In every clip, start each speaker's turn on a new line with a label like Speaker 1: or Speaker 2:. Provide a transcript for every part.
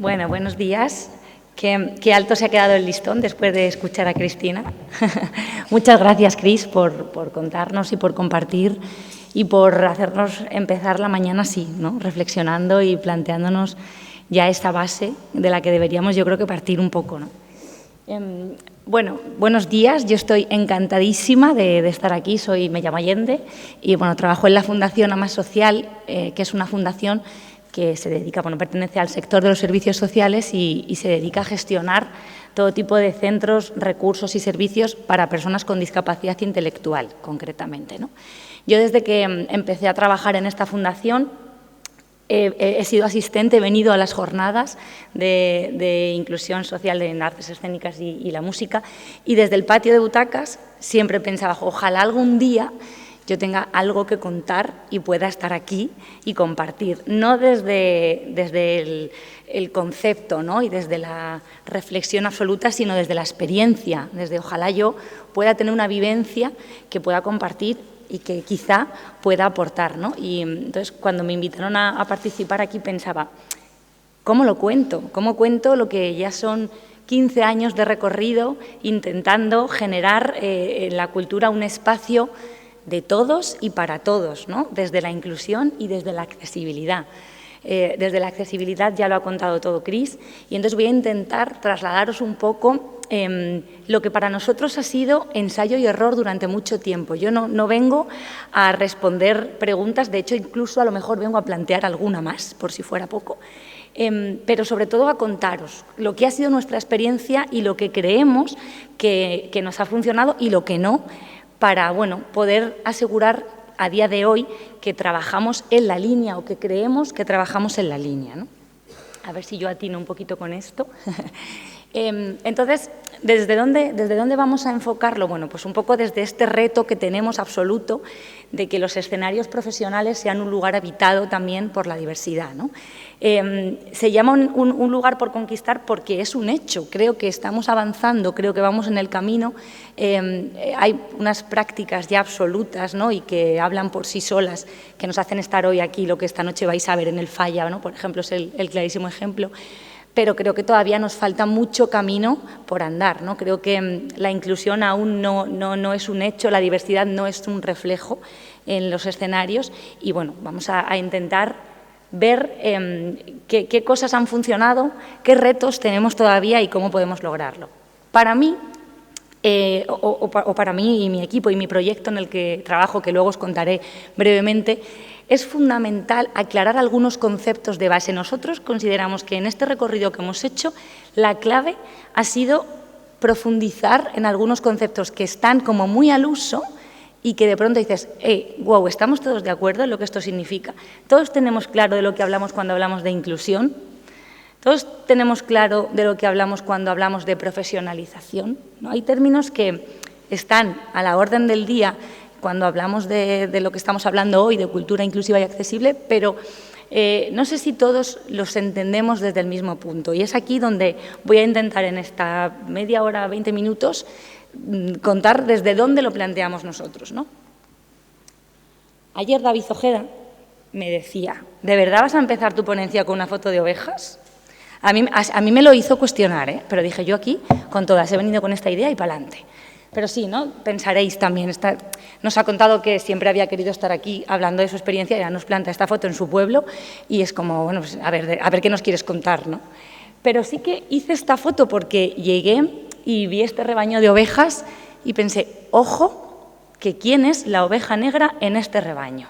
Speaker 1: Bueno, buenos días. Qué alto se ha quedado el listón después de escuchar a Cristina. Muchas gracias, Cris, por contarnos y por compartir y por hacernos empezar la mañana así, ¿no? Reflexionando y planteándonos ya esta base de la que deberíamos, yo creo, que partir un poco, ¿no? Bueno, buenos días. Yo estoy encantadísima de estar aquí. Me llamo Allende y bueno, trabajo en la Fundación Amas Social, que es una fundación que se dedica, pertenece al sector de los servicios sociales y se dedica a gestionar todo tipo de centros, recursos y servicios para personas con discapacidad intelectual, concretamente, ¿no? Yo desde que empecé a trabajar en esta fundación he sido asistente, he venido a las jornadas de inclusión social en artes escénicas y la música, y desde el patio de butacas siempre pensaba, ojalá algún día yo tenga algo que contar y pueda estar aquí y compartir, no desde el concepto, ¿no? Y desde la reflexión absoluta, sino desde la experiencia, desde ojalá yo pueda tener una vivencia que pueda compartir y que quizá pueda aportar, ¿no? Y entonces, cuando me invitaron a participar aquí, pensaba, ¿cómo lo cuento? ¿Cómo cuento lo que ya son 15 años de recorrido intentando generar en la cultura un espacio de todos y para todos, ¿no? Desde la inclusión y desde la accesibilidad. Desde la accesibilidad ya lo ha contado todo Cris, y entonces voy a intentar trasladaros un poco lo que para nosotros ha sido ensayo y error durante mucho tiempo. Yo no vengo a responder preguntas, de hecho incluso a lo mejor vengo a plantear alguna más, por si fuera poco, pero sobre todo a contaros lo que ha sido nuestra experiencia y lo que creemos que nos ha funcionado y lo que no, para poder asegurar a día de hoy que trabajamos en la línea o que creemos que trabajamos en la línea, ¿no? A ver si yo atino un poquito con esto. Entonces, ¿desde dónde vamos a enfocarlo? Bueno, pues un poco desde este reto que tenemos absoluto de que los escenarios profesionales sean un lugar habitado también por la diversidad, ¿no? Se llama un lugar por conquistar porque es un hecho. Creo que estamos avanzando, creo que vamos en el camino. Hay unas prácticas ya absolutas, ¿no? Y que hablan por sí solas, que nos hacen estar hoy aquí, lo que esta noche vais a ver en el Falla, ¿no? Por ejemplo, es el clarísimo ejemplo. Pero creo que todavía nos falta mucho camino por andar, ¿no? Creo que la inclusión aún no es un hecho, la diversidad no es un reflejo en los escenarios y, bueno, vamos a intentar ver qué cosas han funcionado, qué retos tenemos todavía y cómo podemos lograrlo. Para mí, para mí y mi equipo y mi proyecto en el que trabajo, que luego os contaré brevemente, es fundamental aclarar algunos conceptos de base. Nosotros consideramos que en este recorrido que hemos hecho, la clave ha sido profundizar en algunos conceptos que están como muy al uso y que de pronto dices, wow, ¿estamos todos de acuerdo en lo que esto significa? ¿Todos tenemos claro de lo que hablamos cuando hablamos de inclusión? ¿Todos tenemos claro de lo que hablamos cuando hablamos de profesionalización? ¿No? Hay términos que están a la orden del día cuando hablamos de lo que estamos hablando hoy, de cultura inclusiva y accesible, pero no sé si todos los entendemos desde el mismo punto. Y es aquí donde voy a intentar en esta media hora, 20 minutos, contar desde dónde lo planteamos nosotros, ¿no? Ayer David Ojeda me decía, ¿de verdad vas a empezar tu ponencia con una foto de ovejas? A mí me lo hizo cuestionar, pero dije yo aquí, con todas, he venido con esta idea y para adelante. Pero sí, ¿no? Pensaréis también, nos ha contado que siempre había querido estar aquí hablando de su experiencia, ya nos planta esta foto en su pueblo y es como, bueno, pues a ver qué nos quieres contar, ¿no? Pero sí que hice esta foto porque llegué y vi este rebaño de ovejas y pensé, ojo, que quién es la oveja negra en este rebaño.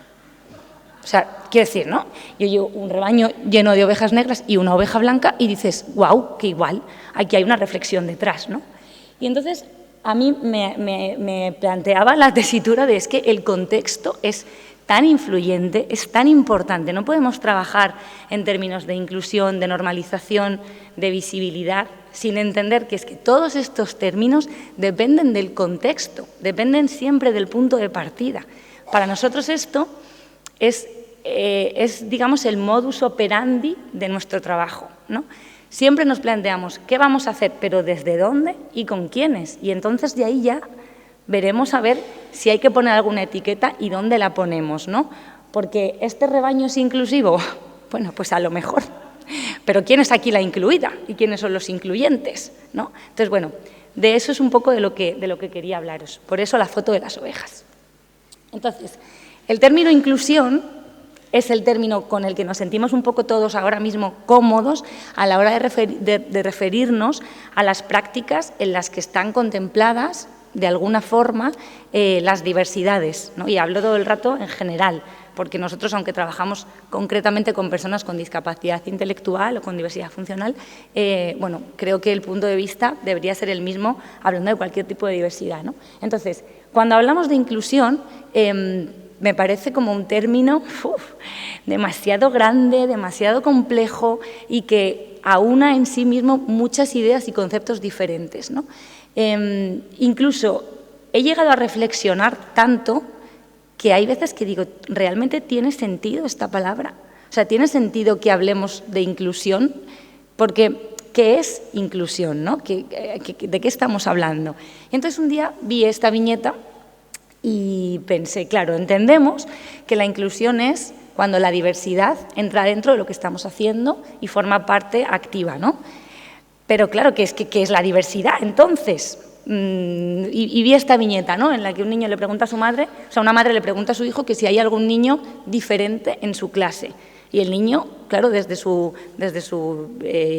Speaker 1: O sea, quiero decir, ¿no? Yo llevo un rebaño lleno de ovejas negras y una oveja blanca y dices, wow, que igual, aquí hay una reflexión detrás, ¿no? Y entonces a mí me planteaba la tesitura de es que el contexto es tan influyente, es tan importante. No podemos trabajar en términos de inclusión, de normalización, de visibilidad, sin entender que es que todos estos términos dependen del contexto, dependen siempre del punto de partida. Para nosotros esto es digamos, el modus operandi de nuestro trabajo, ¿no? Siempre nos planteamos qué vamos a hacer, pero desde dónde y con quiénes. Y entonces de ahí ya veremos a ver si hay que poner alguna etiqueta y dónde la ponemos, ¿no? Porque este rebaño es inclusivo. Bueno, pues a lo mejor. Pero ¿quién es aquí la incluida? ¿Y quiénes son los incluyentes? ¿No? Entonces, bueno, de eso es un poco de lo que quería hablaros. Por eso la foto de las ovejas. Entonces, el término inclusión es el término con el que nos sentimos un poco todos ahora mismo cómodos a la hora de referirnos a las prácticas en las que están contempladas, de alguna forma, las diversidades, ¿no? Y hablo todo el rato en general, porque nosotros, aunque trabajamos concretamente con personas con discapacidad intelectual o con diversidad funcional, bueno, creo que el punto de vista debería ser el mismo hablando de cualquier tipo de diversidad, ¿no? Entonces, cuando hablamos de inclusión, me parece como un término demasiado grande, demasiado complejo y que aúna en sí mismo muchas ideas y conceptos diferentes, ¿no? Incluso he llegado a reflexionar tanto que hay veces que digo, ¿realmente tiene sentido esta palabra? O sea, ¿tiene sentido que hablemos de inclusión? Porque, ¿qué es inclusión, no? ¿De qué estamos hablando? Y entonces un día vi esta viñeta y pensé, claro, entendemos que la inclusión es cuando la diversidad entra dentro de lo que estamos haciendo y forma parte activa, ¿no? Pero claro, ¿qué es la diversidad entonces? Y vi esta viñeta, ¿no?, en la que un niño le pregunta a su madre, o sea, una madre le pregunta a su hijo que si hay algún niño diferente en su clase. Y el niño, claro, desde su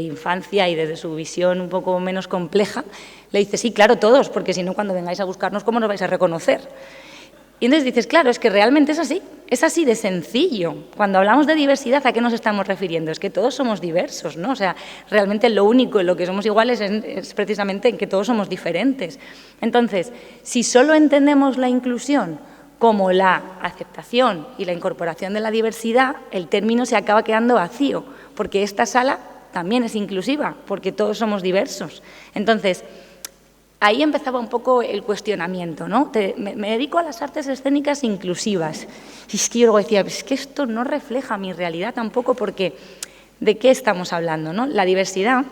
Speaker 1: infancia y desde su visión un poco menos compleja, le dice, sí, claro, todos, porque si no, cuando vengáis a buscarnos, ¿cómo nos vais a reconocer? Y entonces dices, claro, es que realmente es así de sencillo. Cuando hablamos de diversidad, ¿a qué nos estamos refiriendo? Es que todos somos diversos, ¿no? O sea, realmente lo único en lo que somos iguales es precisamente en que todos somos diferentes. Entonces, si solo entendemos la inclusión como la aceptación y la incorporación de la diversidad, el término se acaba quedando vacío, porque esta sala también es inclusiva, porque todos somos diversos. Entonces, ahí empezaba un poco el cuestionamiento, ¿no? Me dedico a las artes escénicas inclusivas. Y es que yo luego decía, es que esto no refleja mi realidad tampoco, porque ¿de qué estamos hablando, no? La diversidad,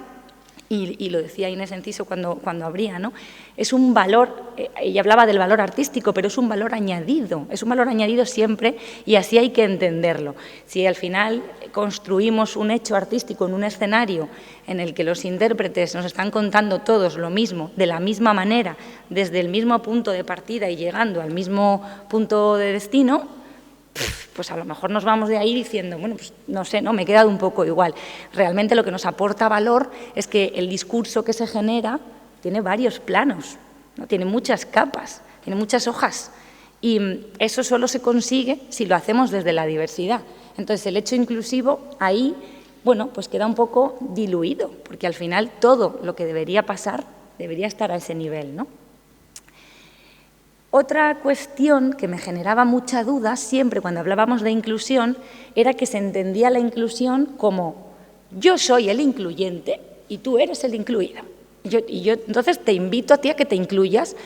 Speaker 1: y lo decía Inés Enciso cuando abría, ¿no?, es un valor, ella hablaba del valor artístico, pero es un valor añadido siempre, y así hay que entenderlo. Si al final construimos un hecho artístico en un escenario en el que los intérpretes nos están contando todos lo mismo, de la misma manera, desde el mismo punto de partida y llegando al mismo punto de destino, pues a lo mejor nos vamos de ahí diciendo, bueno, pues no sé, no, me he quedado un poco igual. Realmente lo que nos aporta valor es que el discurso que se genera tiene varios planos, ¿no? Tiene muchas capas, tiene muchas hojas, y eso solo se consigue si lo hacemos desde la diversidad. Entonces, el hecho inclusivo ahí, bueno, pues queda un poco diluido, porque al final todo lo que debería pasar debería estar a ese nivel, ¿no? Otra cuestión que me generaba mucha duda siempre cuando hablábamos de inclusión era que se entendía la inclusión como yo soy el incluyente y tú eres el incluido. Y yo entonces te invito a ti a que te incluyas,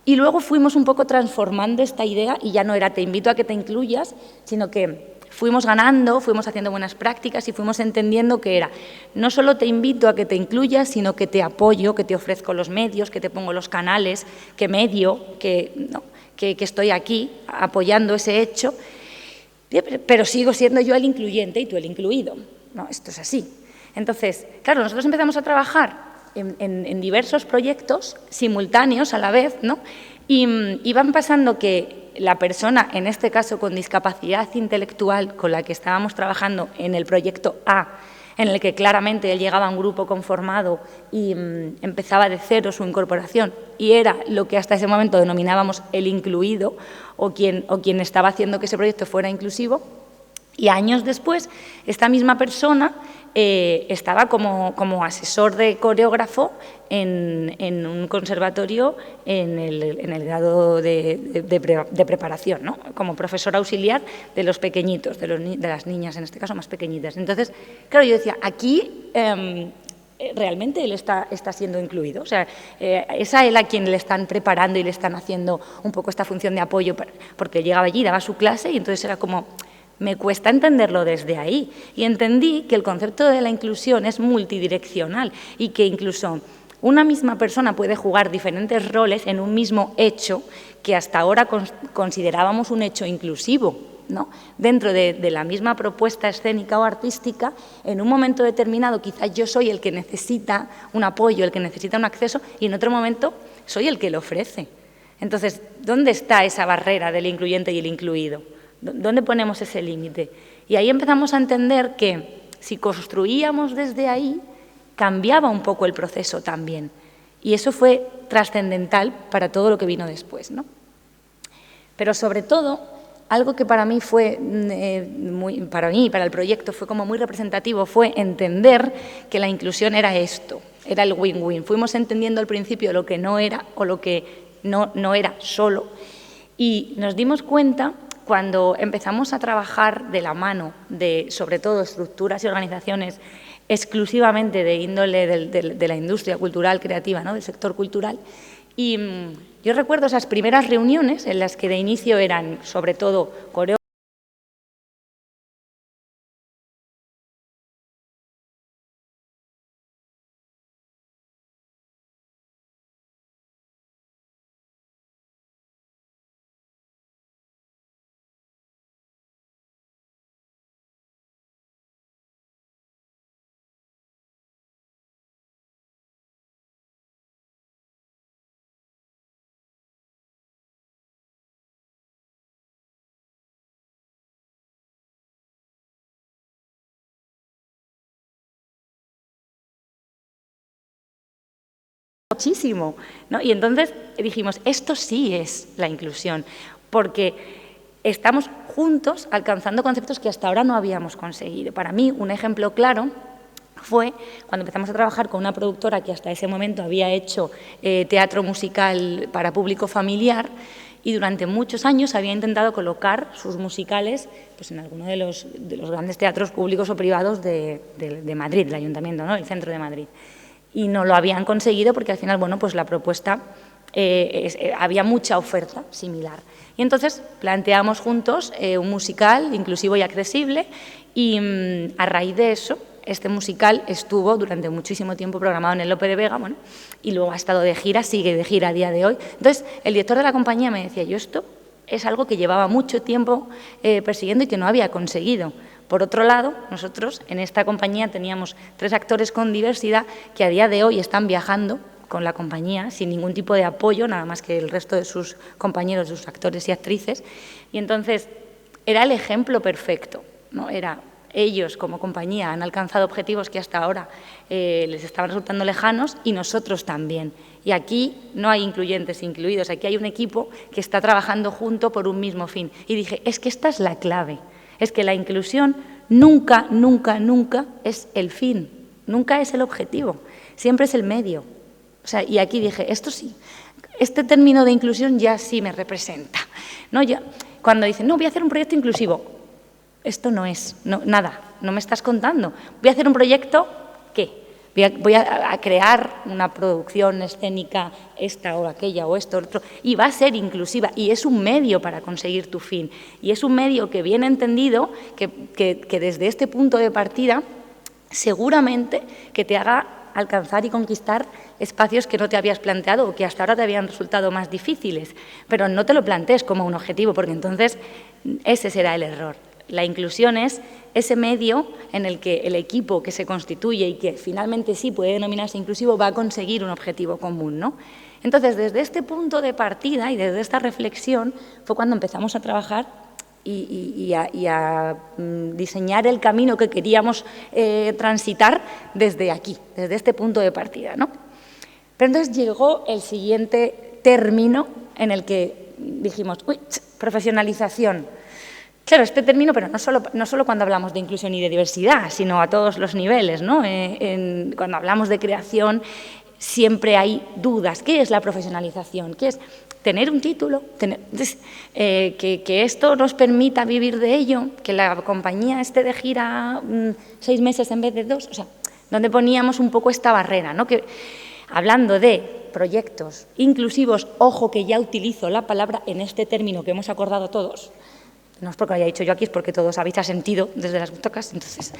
Speaker 1: y luego fuimos un poco transformando esta idea y ya no era te invito a que te incluyas, sino que fuimos ganando, fuimos haciendo buenas prácticas y fuimos entendiendo que era no solo te invito a que te incluyas, sino que te apoyo, que te ofrezco los medios, que te pongo los canales, que medio, que estoy aquí apoyando ese hecho, pero sigo siendo yo el incluyente y tú el incluido. No, esto es así. Entonces, claro, nosotros empezamos a trabajar en diversos proyectos simultáneos a la vez, ¿no? Y van pasando que la persona, en este caso con discapacidad intelectual, con la que estábamos trabajando en el proyecto A, en el que claramente él llegaba a un grupo conformado y empezaba de cero su incorporación, y era lo que hasta ese momento denominábamos el incluido, o quien estaba haciendo que ese proyecto fuera inclusivo, y años después esta misma persona estaba como asesor de coreógrafo en un conservatorio en el grado de preparación, ¿no?, como profesor auxiliar de los pequeñitos, de las niñas, en este caso más pequeñitas. Entonces, claro, yo decía, aquí realmente él está siendo incluido, o sea, es a él a quien le están preparando y le están haciendo un poco esta función de apoyo, porque llegaba allí, daba su clase y entonces era como... Me cuesta entenderlo desde ahí, y entendí que el concepto de la inclusión es multidireccional y que incluso una misma persona puede jugar diferentes roles en un mismo hecho que hasta ahora considerábamos un hecho inclusivo. ¿no? Dentro de la misma propuesta escénica o artística, en un momento determinado quizás yo soy el que necesita un apoyo, el que necesita un acceso, y en otro momento soy el que lo ofrece. Entonces, ¿dónde está esa barrera del incluyente y el incluido? ¿Dónde ponemos ese límite? Y ahí empezamos a entender que si construíamos desde ahí, cambiaba un poco el proceso también. Y eso fue trascendental para todo lo que vino después, ¿no? Pero sobre todo, algo que para mí fue, para el proyecto fue como muy representativo, fue entender que la inclusión era esto, era el win-win. Fuimos entendiendo al principio lo que no era o lo que no era solo, y nos dimos cuenta cuando empezamos a trabajar de la mano de, sobre todo, estructuras y organizaciones exclusivamente de índole de la industria cultural creativa, ¿no? Del sector cultural. Y yo recuerdo esas primeras reuniones en las que de inicio eran, sobre todo, coreógrafos, muchísimo, ¿no? Y entonces dijimos, esto sí es la inclusión, porque estamos juntos alcanzando conceptos que hasta ahora no habíamos conseguido. Para mí, un ejemplo claro fue cuando empezamos a trabajar con una productora que hasta ese momento había hecho teatro musical para público familiar, y durante muchos años había intentado colocar sus musicales pues, en alguno de los grandes teatros públicos o privados de Madrid, del Ayuntamiento, ¿no? El centro de Madrid. Y no lo habían conseguido porque al final, bueno, pues la propuesta, había mucha oferta similar. Y entonces planteamos juntos un musical inclusivo y accesible, y a raíz de eso, este musical estuvo durante muchísimo tiempo programado en el Lope de Vega, bueno, y luego ha estado de gira, sigue de gira a día de hoy. Entonces, el director de la compañía me decía, yo esto es algo que llevaba mucho tiempo persiguiendo y que no había conseguido. Por otro lado, nosotros en esta compañía teníamos 3 actores con diversidad que a día de hoy están viajando con la compañía sin ningún tipo de apoyo, nada más que el resto de sus compañeros, sus actores y actrices. Y entonces era el ejemplo perfecto, ¿no? Era ellos como compañía han alcanzado objetivos que hasta ahora les estaban resultando lejanos, y nosotros también. Y aquí no hay incluyentes incluidos, aquí hay un equipo que está trabajando junto por un mismo fin. Y dije, es que esta es la clave. Es que la inclusión nunca, nunca, nunca es el fin, nunca es el objetivo, siempre es el medio. O sea, y aquí dije, esto sí, este término de inclusión ya sí me representa, ¿no? Ya, cuando dicen, no, voy a hacer un proyecto inclusivo, esto no es, nada, no me estás contando. Voy a hacer un proyecto, ¿qué? Voy a crear una producción escénica, esta o aquella o esto o otro, y va a ser inclusiva, y es un medio para conseguir tu fin. Y es un medio que, bien entendido, que desde este punto de partida, seguramente que te haga alcanzar y conquistar espacios que no te habías planteado o que hasta ahora te habían resultado más difíciles. Pero no te lo plantees como un objetivo, porque entonces ese será el error. La inclusión es ese medio en el que el equipo que se constituye y que finalmente sí puede denominarse inclusivo va a conseguir un objetivo común, ¿no? Entonces, desde este punto de partida y desde esta reflexión fue cuando empezamos a trabajar y a diseñar el camino que queríamos transitar desde aquí, desde este punto de partida, ¿no? Pero entonces llegó el siguiente término en el que dijimos, uy, profesionalización. Claro, este término, pero no solo cuando hablamos de inclusión y de diversidad, sino a todos los niveles, ¿no? Cuando hablamos de creación siempre hay dudas. ¿Qué es la profesionalización? ¿Qué es tener un título? Que esto nos permita vivir de ello, que la compañía esté de gira 6 meses en vez de 2. O sea, donde poníamos un poco esta barrera, ¿no? Que, hablando de proyectos inclusivos, ojo que ya utilizo la palabra en este término que hemos acordado todos. No es porque lo haya dicho yo aquí, es porque todos habéis asentido desde las butacas. Entonces,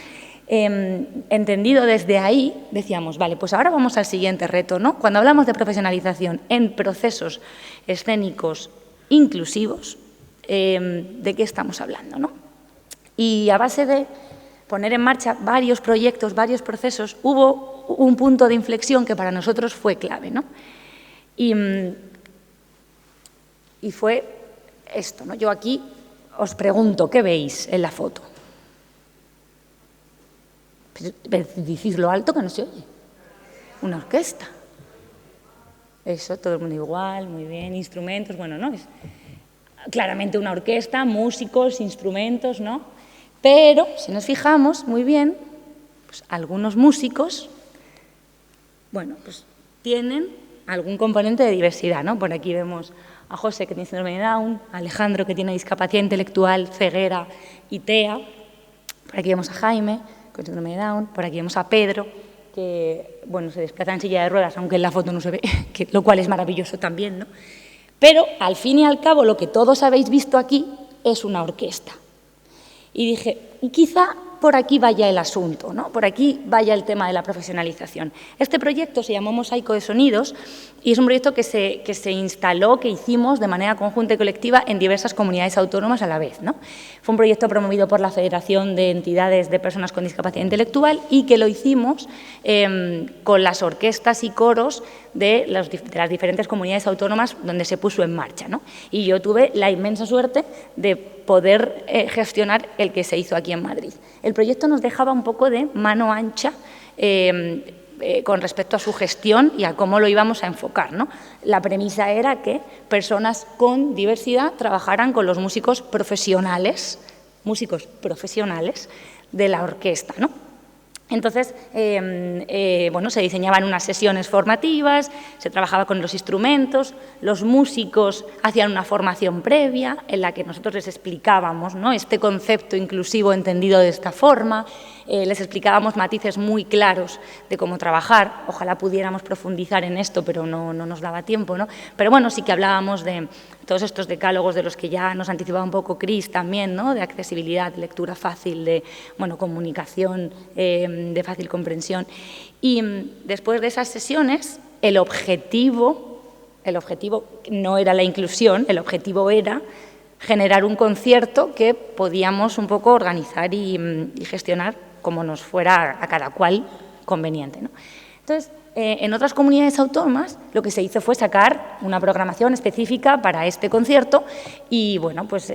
Speaker 1: entendido desde ahí, decíamos, vale, pues ahora vamos al siguiente reto, ¿no? Cuando hablamos de profesionalización en procesos escénicos inclusivos, de qué estamos hablando, ¿no? Y a base de poner en marcha varios proyectos, varios procesos, hubo un punto de inflexión que para nosotros fue clave, ¿no? Y fue esto, ¿no? Yo aquí os pregunto, ¿qué veis en la foto? Decidlo alto que no se oye. Una orquesta. Eso, todo el mundo igual, muy bien, instrumentos, bueno, ¿no? Es claramente una orquesta, músicos, instrumentos, ¿no? Pero, si nos fijamos muy bien, pues algunos músicos, bueno, pues tienen algún componente de diversidad, ¿no? Por aquí vemos a José, que tiene síndrome de Down, a Alejandro, que tiene discapacidad intelectual, ceguera y TEA. Por aquí vemos a Jaime, con síndrome de Down. Por aquí vemos a Pedro, que, bueno, se desplaza en silla de ruedas, aunque en la foto no se ve, lo cual es maravilloso también, ¿no? Pero, al fin y al cabo, lo que todos habéis visto aquí es una orquesta. Y dije, y quizá por aquí vaya el asunto, ¿no? Por aquí vaya el tema de la profesionalización. Este proyecto se llamó Mosaico de Sonidos y es un proyecto que se instaló, que hicimos de manera conjunta y colectiva en diversas comunidades autónomas a la vez, ¿no? Fue un proyecto promovido por la Federación de Entidades de Personas con Discapacidad Intelectual y que lo hicimos con las orquestas y coros de las diferentes comunidades autónomas donde se puso en marcha, ¿no? Y yo tuve la inmensa suerte de poder gestionar el que se hizo aquí en Madrid. El proyecto nos dejaba un poco de mano ancha con respecto a su gestión y a cómo lo íbamos a enfocar, ¿no? La premisa era que personas con diversidad trabajaran con los músicos profesionales de la orquesta, ¿no? Entonces, bueno, se diseñaban unas sesiones formativas, se trabajaba con los instrumentos, los músicos hacían una formación previa en la que nosotros les explicábamos, ¿no?, este concepto inclusivo entendido de esta forma, les explicábamos matices muy claros de cómo trabajar. Ojalá pudiéramos profundizar en esto, pero no nos daba tiempo, ¿no? Pero bueno, sí que hablábamos de todos estos decálogos de los que ya nos anticipaba un poco Cris también, ¿no?, de accesibilidad, de lectura fácil, de, bueno, comunicación, de fácil comprensión. Y después de esas sesiones, el objetivo no era la inclusión, el objetivo era generar un concierto que podíamos un poco organizar y gestionar como nos fuera a cada cual conveniente, ¿no? Entonces, en otras comunidades autónomas lo que se hizo fue sacar una programación específica para este concierto y, bueno, pues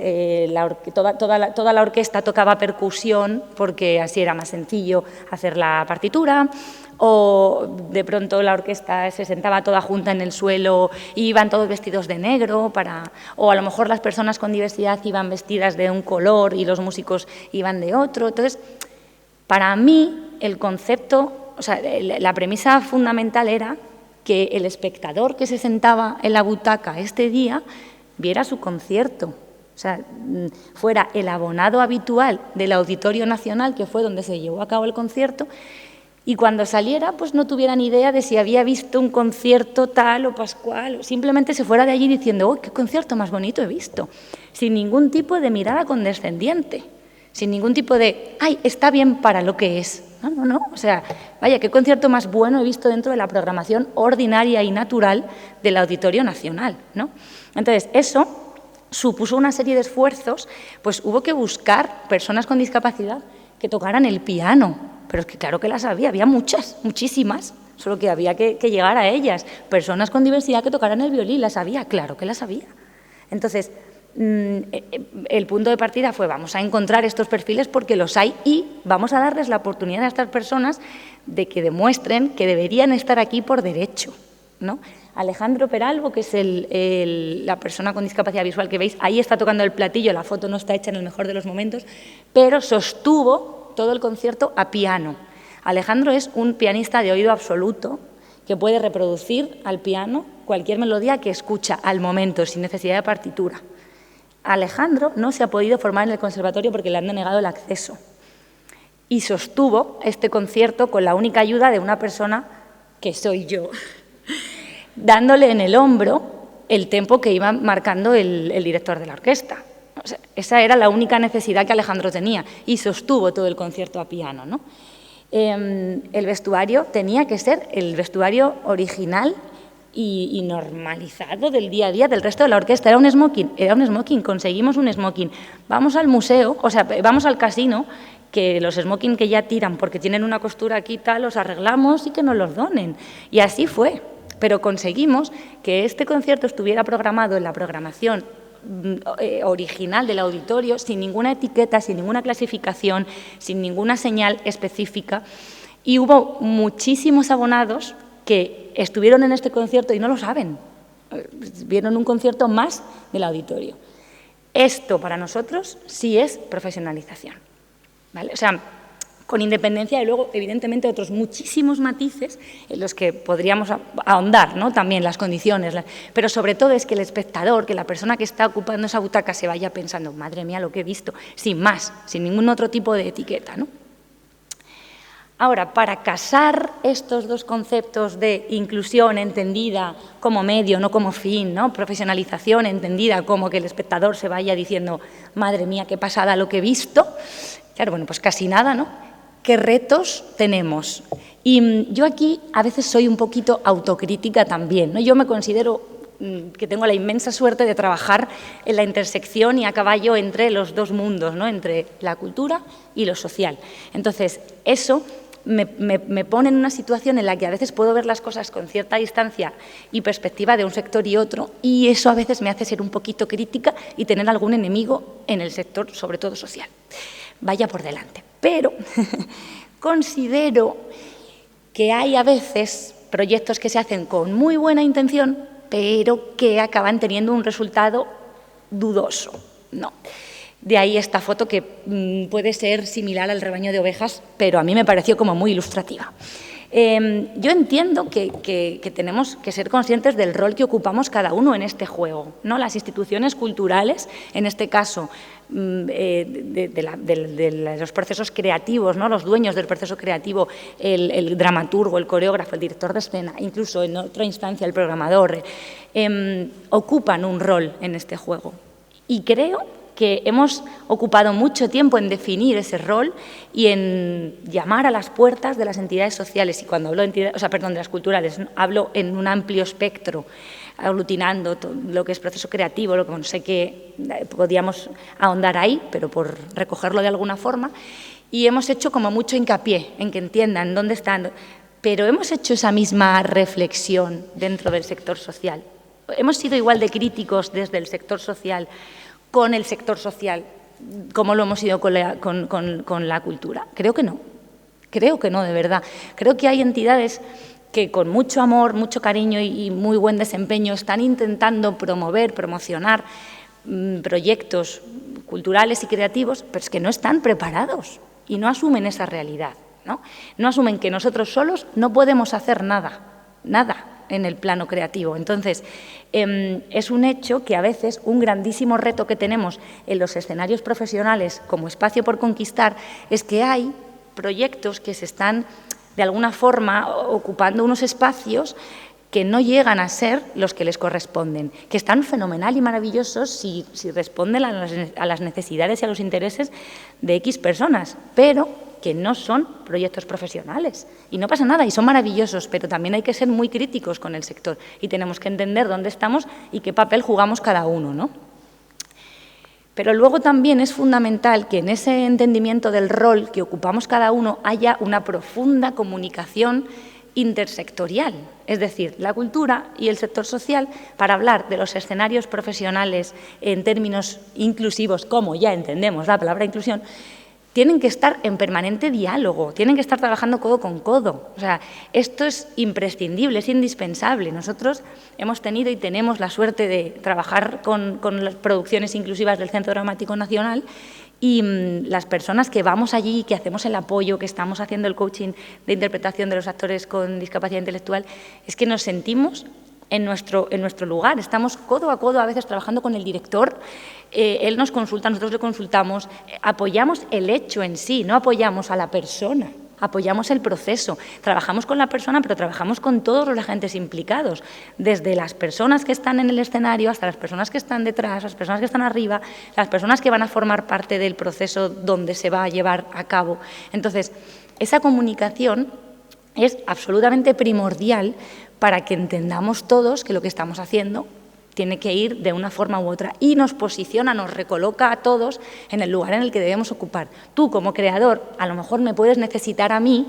Speaker 1: toda la orquesta tocaba percusión porque así era más sencillo hacer la partitura, o de pronto la orquesta se sentaba toda junta en el suelo y iban todos vestidos de negro, o a lo mejor las personas con diversidad iban vestidas de un color y los músicos iban de otro. Entonces, para mí, el concepto, o sea, la premisa fundamental era que el espectador que se sentaba en la butaca este día viera su concierto, o sea, fuera el abonado habitual del Auditorio Nacional, que fue donde se llevó a cabo el concierto, y cuando saliera, pues no tuviera ni idea de si había visto un concierto tal o pascual, o simplemente se fuera de allí diciendo, ¡oh, qué concierto más bonito he visto!, sin ningún tipo de mirada condescendiente, sin ningún tipo de, ¡ay, está bien para lo que es! No, o sea, vaya, qué concierto más bueno he visto dentro de la programación ordinaria y natural del Auditorio Nacional, ¿no? Entonces, eso supuso una serie de esfuerzos, pues hubo que buscar personas con discapacidad que tocaran el piano, pero es que claro que las había muchas, muchísimas, solo que había que llegar a ellas. Personas con diversidad que tocaran el violín, las había, claro que las había. Entonces, el punto de partida fue, vamos a encontrar estos perfiles porque los hay y vamos a darles la oportunidad a estas personas de que demuestren que deberían estar aquí por derecho, ¿no? Alejandro Peralbo, que es la persona con discapacidad visual que veis, ahí está tocando el platillo, la foto no está hecha en el mejor de los momentos, pero sostuvo todo el concierto a piano. Alejandro es un pianista de oído absoluto que puede reproducir al piano cualquier melodía que escucha al momento, sin necesidad de partitura. Alejandro no se ha podido formar en el conservatorio porque le han denegado el acceso y sostuvo este concierto con la única ayuda de una persona que soy yo, dándole en el hombro el tempo que iba marcando el director de la orquesta. O sea, esa era la única necesidad que Alejandro tenía y sostuvo todo el concierto a piano, ¿no? El vestuario tenía que ser el vestuario original y normalizado del día a día del resto de la orquesta. Era un smoking, conseguimos un smoking. Vamos al museo, o sea, vamos al casino, que los smoking que ya tiran porque tienen una costura aquí tal, los arreglamos y que nos los donen. Y así fue, pero conseguimos que este concierto estuviera programado en la programación original del auditorio, sin ninguna etiqueta, sin ninguna clasificación, sin ninguna señal específica, y hubo muchísimos abonados que estuvieron en este concierto y no lo saben, vieron un concierto más del auditorio. Esto para nosotros sí es profesionalización, ¿vale? O sea, con independencia de luego, evidentemente, otros muchísimos matices en los que podríamos ahondar, ¿no? También las condiciones, pero sobre todo es que el espectador, que la persona que está ocupando esa butaca se vaya pensando, madre mía, lo que he visto, sin más, sin ningún otro tipo de etiqueta, ¿no? Ahora, para casar estos dos conceptos de inclusión entendida como medio, no como fin, ¿no? Profesionalización entendida como que el espectador se vaya diciendo, madre mía, qué pasada lo que he visto, claro, bueno, pues casi nada, ¿no? ¿Qué retos tenemos? Y yo aquí a veces soy un poquito autocrítica también, ¿no? Yo me considero que tengo la inmensa suerte de trabajar en la intersección y a caballo entre los dos mundos, ¿no? Entre la cultura y lo social. Entonces, eso me pone en una situación en la que a veces puedo ver las cosas con cierta distancia y perspectiva de un sector y otro, y eso a veces me hace ser un poquito crítica y tener algún enemigo en el sector, sobre todo social. Vaya por delante. Pero considero que hay a veces proyectos que se hacen con muy buena intención, pero que acaban teniendo un resultado dudoso, ¿no? De ahí esta foto que puede ser similar al rebaño de ovejas, pero a mí me pareció como muy ilustrativa. Yo entiendo que tenemos que ser conscientes del rol que ocupamos cada uno en este juego, ¿no? Las instituciones culturales, en este caso, de los procesos creativos, ¿no? Los dueños del proceso creativo, el dramaturgo, el coreógrafo, el director de escena, incluso en otra instancia el programador, ocupan un rol en este juego. Y creo que hemos ocupado mucho tiempo en definir ese rol y en llamar a las puertas de las entidades sociales. Y cuando hablo de las culturales, hablo en un amplio espectro, aglutinando todo lo que es proceso creativo, lo que no sé que podíamos ahondar ahí, pero por recogerlo de alguna forma. Y hemos hecho como mucho hincapié en que entiendan dónde están, pero hemos hecho esa misma reflexión dentro del sector social. Hemos sido igual de críticos desde el sector social con el sector social, como lo hemos sido con la cultura. Creo que no, de verdad. Creo que hay entidades que con mucho amor, mucho cariño y muy buen desempeño están intentando promocionar proyectos culturales y creativos, pero es que no están preparados y no asumen esa realidad, ¿no? No asumen que nosotros solos no podemos hacer nada en el plano creativo. Entonces, es un hecho que a veces un grandísimo reto que tenemos en los escenarios profesionales como espacio por conquistar es que hay proyectos que se están, de alguna forma, ocupando unos espacios que no llegan a ser los que les corresponden, que están fenomenal y maravillosos si responden a las necesidades y a los intereses de X personas, pero que no son proyectos profesionales. Y no pasa nada, y son maravillosos, pero también hay que ser muy críticos con el sector y tenemos que entender dónde estamos y qué papel jugamos cada uno, ¿no? Pero luego también es fundamental que en ese entendimiento del rol que ocupamos cada uno haya una profunda comunicación intersectorial, es decir, la cultura y el sector social, para hablar de los escenarios profesionales en términos inclusivos, como ya entendemos la palabra inclusión, tienen que estar en permanente diálogo, tienen que estar trabajando codo con codo. O sea, esto es imprescindible, es indispensable. Nosotros hemos tenido y tenemos la suerte de trabajar con las producciones inclusivas del Centro Dramático Nacional y las personas que vamos allí, que hacemos el apoyo, que estamos haciendo el coaching de interpretación de los actores con discapacidad intelectual, es que nos sentimos en nuestro lugar. Estamos codo a codo a veces trabajando con el director, él nos consulta, nosotros le consultamos, apoyamos el hecho en sí, no apoyamos a la persona, apoyamos el proceso, trabajamos con la persona, pero trabajamos con todos los agentes implicados, desde las personas que están en el escenario hasta las personas que están detrás, las personas que están arriba, las personas que van a formar parte del proceso donde se va a llevar a cabo. Entonces, esa comunicación es absolutamente primordial para que entendamos todos que lo que estamos haciendo tiene que ir de una forma u otra y nos posiciona, nos recoloca a todos en el lugar en el que debemos ocupar. Tú, como creador, a lo mejor me puedes necesitar a mí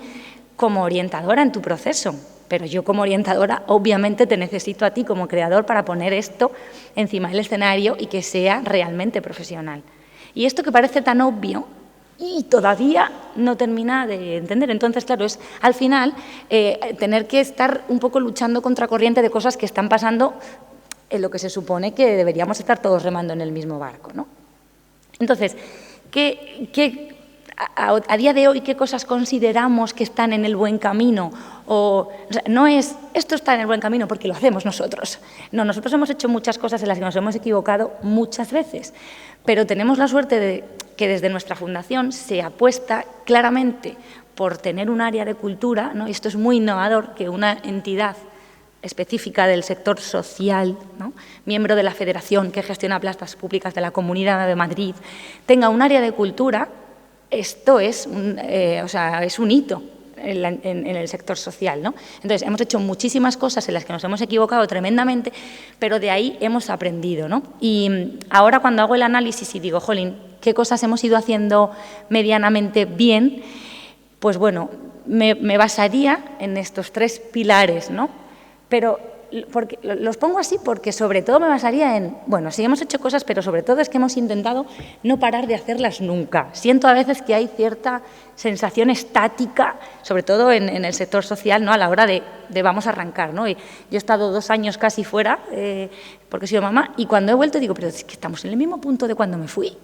Speaker 1: como orientadora en tu proceso, pero yo como orientadora obviamente te necesito a ti como creador para poner esto encima del escenario y que sea realmente profesional. Y esto que parece tan obvio y todavía no termina de entender. Entonces, claro, es al final tener que estar un poco luchando contra corriente de cosas que están pasando en lo que se supone que deberíamos estar todos remando en el mismo barco, ¿no? Entonces, a día de hoy, ¿qué cosas consideramos que están en el buen camino? O sea, no es, esto está en el buen camino porque lo hacemos nosotros. No, nosotros hemos hecho muchas cosas en las que nos hemos equivocado muchas veces, pero tenemos la suerte de que desde nuestra fundación se apuesta claramente por tener un área de cultura, ¿no? Y esto es muy innovador, que una entidad específica del sector social, ¿no?, miembro de la federación que gestiona plazas públicas de la Comunidad de Madrid, tenga un área de cultura. Esto es un hito en el sector social, ¿no? Entonces, hemos hecho muchísimas cosas en las que nos hemos equivocado tremendamente, pero de ahí hemos aprendido, ¿no? Y ahora cuando hago el análisis y digo, jolín, ¿qué cosas hemos ido haciendo medianamente bien? Pues bueno, me basaría en estos 3 pilares, ¿no? Pero porque, los pongo así porque sobre todo me basaría en, bueno, sí hemos hecho cosas, pero sobre todo es que hemos intentado no parar de hacerlas nunca. Siento a veces que hay cierta sensación estática, sobre todo en el sector social, ¿no?, a la hora de vamos a arrancar, ¿no? Y yo he estado 2 años casi fuera, porque he sido mamá, y cuando he vuelto digo, pero es que estamos en el mismo punto de cuando me fui,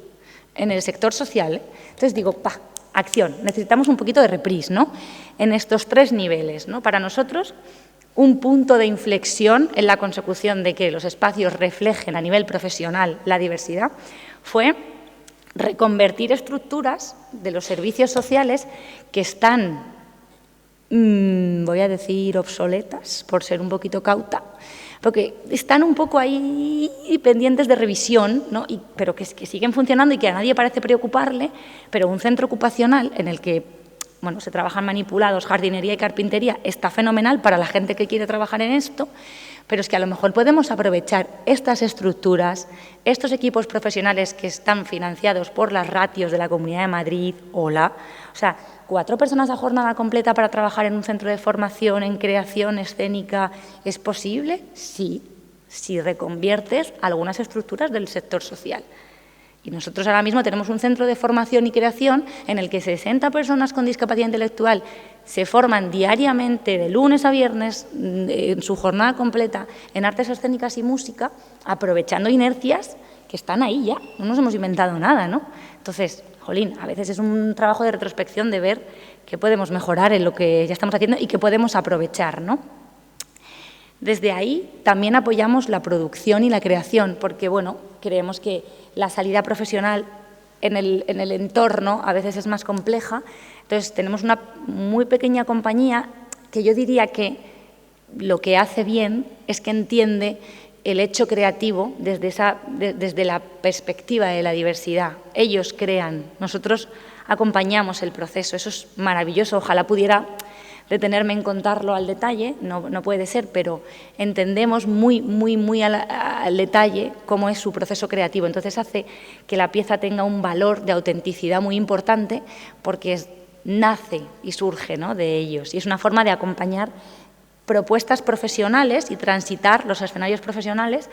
Speaker 1: en el sector social, ¿eh? Entonces digo, acción, necesitamos un poquito de reprise, ¿no?, en estos 3 niveles, ¿no? Para nosotros, un punto de inflexión en la consecución de que los espacios reflejen a nivel profesional la diversidad fue reconvertir estructuras de los servicios sociales que están, voy a decir, obsoletas, por ser un poquito cauta, porque están un poco ahí pendientes de revisión, ¿no?, pero que siguen funcionando y que a nadie parece preocuparle, pero un centro ocupacional en el que se trabajan manipulados, jardinería y carpintería, está fenomenal para la gente que quiere trabajar en esto, pero es que a lo mejor podemos aprovechar estas estructuras, estos equipos profesionales que están financiados por las ratios de la Comunidad de Madrid, o sea, 4 personas a jornada completa para trabajar en un centro de formación, en creación escénica, ¿es posible? Sí, si reconviertes algunas estructuras del sector social. Y nosotros ahora mismo tenemos un centro de formación y creación en el que 60 personas con discapacidad intelectual se forman diariamente, de lunes a viernes, en su jornada completa, en artes escénicas y música, aprovechando inercias que están ahí ya, no nos hemos inventado nada, ¿no? Entonces, jolín, a veces es un trabajo de retrospección de ver qué podemos mejorar en lo que ya estamos haciendo y qué podemos aprovechar, ¿no? Desde ahí también apoyamos la producción y la creación, porque creemos que la salida profesional en el entorno a veces es más compleja. Entonces, tenemos una muy pequeña compañía que yo diría que lo que hace bien es que entiende el hecho creativo desde la perspectiva de la diversidad. Ellos crean, nosotros acompañamos el proceso, eso es maravilloso, ojalá pudiera detenerme en contarlo al detalle, no puede ser, pero entendemos muy al detalle cómo es su proceso creativo. Entonces hace que la pieza tenga un valor de autenticidad muy importante porque nace y surge, ¿no?, de ellos. Y es una forma de acompañar propuestas profesionales y transitar los escenarios profesionales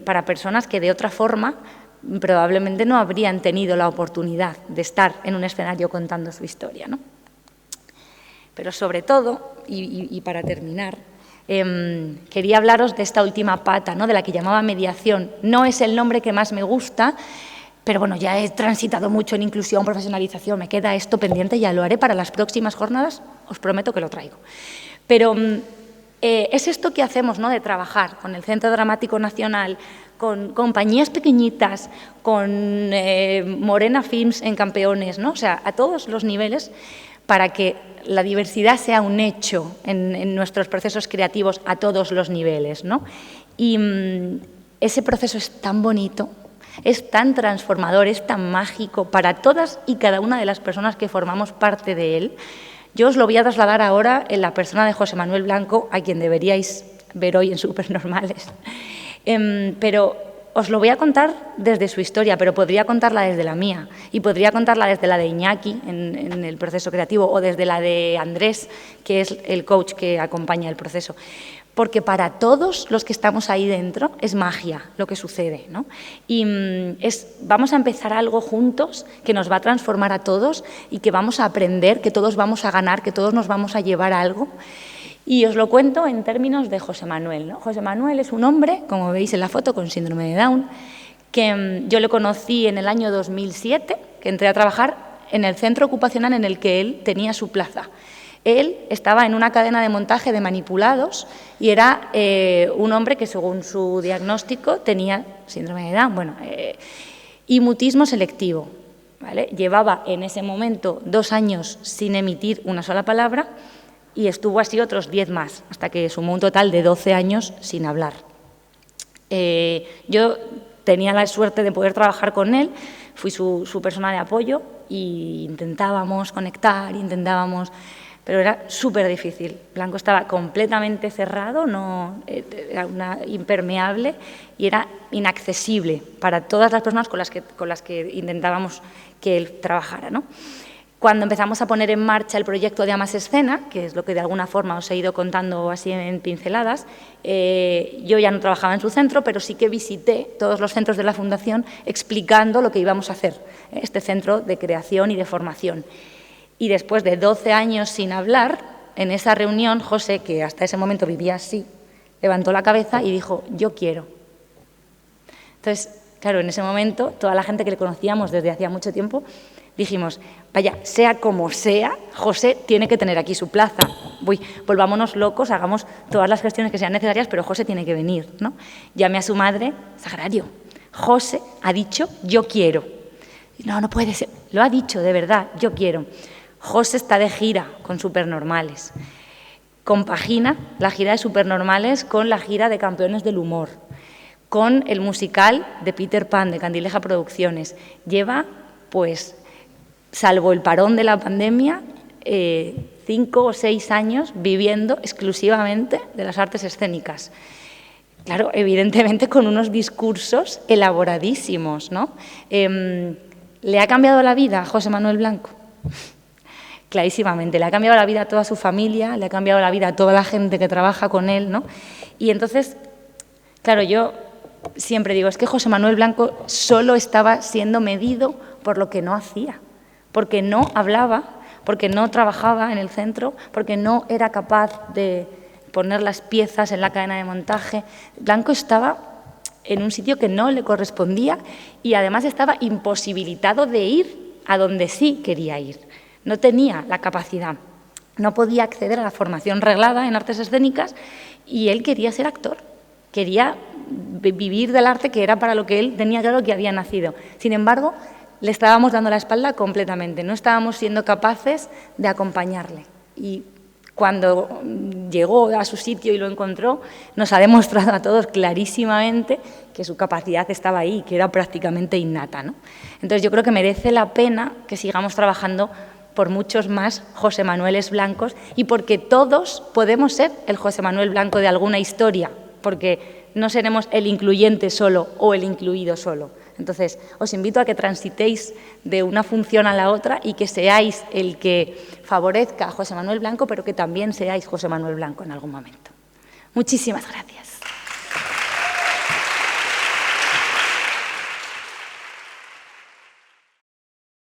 Speaker 1: para personas que de otra forma probablemente no habrían tenido la oportunidad de estar en un escenario contando su historia, ¿no? Pero sobre todo, y para terminar, quería hablaros de esta última pata, ¿no?, de la que llamaba mediación. No es el nombre que más me gusta, pero ya he transitado mucho en inclusión, profesionalización, me queda esto pendiente, ya lo haré para las próximas jornadas, os prometo que lo traigo. Pero es esto que hacemos, ¿no?, de trabajar con el Centro Dramático Nacional, con compañías pequeñitas, con Morena Films en Campeones, ¿no?, o sea, a todos los niveles, para que la diversidad sea un hecho en nuestros procesos creativos a todos los niveles, ¿no? Y ese proceso es tan bonito, es tan transformador, es tan mágico para todas y cada una de las personas que formamos parte de él. Yo os lo voy a trasladar ahora en la persona de José Manuel Blanco, a quien deberíais ver hoy en Supernormales. Pero os lo voy a contar desde su historia, pero podría contarla desde la mía y podría contarla desde la de Iñaki en el proceso creativo o desde la de Andrés, que es el coach que acompaña el proceso. Porque para todos los que estamos ahí dentro es magia lo que sucede, ¿no? Y vamos a empezar algo juntos que nos va a transformar a todos y que vamos a aprender, que todos vamos a ganar, que todos nos vamos a llevar a algo. Y os lo cuento en términos de José Manuel, ¿no? José Manuel es un hombre, como veis en la foto, con síndrome de Down, que yo le conocí en el año 2007, que entré a trabajar en el centro ocupacional en el que él tenía su plaza. Él estaba en una cadena de montaje de manipulados y era un hombre que, según su diagnóstico, tenía síndrome de Down, y mutismo selectivo, ¿vale? Llevaba en ese momento 2 años sin emitir una sola palabra y estuvo así otros 10 más, hasta que sumó un total de 12 años sin hablar. Yo tenía la suerte de poder trabajar con él, fui su persona de apoyo e intentábamos conectar, pero era súper difícil. Blanco estaba completamente cerrado, era impermeable y era inaccesible para todas las personas con las que intentábamos que él trabajara, ¿no? Cuando empezamos a poner en marcha el proyecto de Amas Escena, que es lo que de alguna forma os he ido contando así en pinceladas, yo ya no trabajaba en su centro, pero sí que visité todos los centros de la Fundación explicando lo que íbamos a hacer, este centro de creación y de formación. Y después de 12 años sin hablar, en esa reunión, José, que hasta ese momento vivía así, levantó la cabeza y dijo, yo quiero. Entonces, claro, en ese momento, toda la gente que le conocíamos desde hacía mucho tiempo, dijimos, vaya, sea como sea, José tiene que tener aquí su plaza. Volvámonos locos, hagamos todas las gestiones que sean necesarias, pero José tiene que venir, ¿no? Llamé a su madre, Sagrario, José ha dicho, yo quiero. No puede ser, lo ha dicho, de verdad, yo quiero. José está de gira con Supernormales. Compagina la gira de Supernormales con la gira de Campeones del Humor, con el musical de Peter Pan, de Candileja Producciones. Lleva, pues, salvo el parón de la pandemia, 5 o 6 años viviendo exclusivamente de las artes escénicas. Claro, evidentemente con unos discursos elaboradísimos, ¿no? ¿Le ha cambiado la vida a José Manuel Blanco? Clarísimamente, le ha cambiado la vida a toda su familia, le ha cambiado la vida a toda la gente que trabaja con él, ¿no? Y entonces, claro, yo siempre digo, es que José Manuel Blanco solo estaba siendo medido por lo que no hacía, porque no hablaba, porque no trabajaba en el centro, porque no era capaz de poner las piezas en la cadena de montaje. Blanco estaba en un sitio que no le correspondía y además estaba imposibilitado de ir a donde sí quería ir. No tenía la capacidad, no podía acceder a la formación reglada en artes escénicas y él quería ser actor, quería vivir del arte, que era para lo que él tenía claro que había nacido. Sin embargo, le estábamos dando la espalda completamente, no estábamos siendo capaces de acompañarle. Y cuando llegó a su sitio y lo encontró, nos ha demostrado a todos clarísimamente que su capacidad estaba ahí, que era prácticamente innata, ¿no? Entonces yo creo que merece la pena que sigamos trabajando por muchos más José Manueles Blancos y porque todos podemos ser el José Manuel Blanco de alguna historia, porque no seremos el incluyente solo o el incluido solo. Entonces, os invito a que transitéis de una función a la otra y que seáis el que favorezca a José Manuel Blanco, pero que también seáis José Manuel Blanco en algún momento. Muchísimas gracias.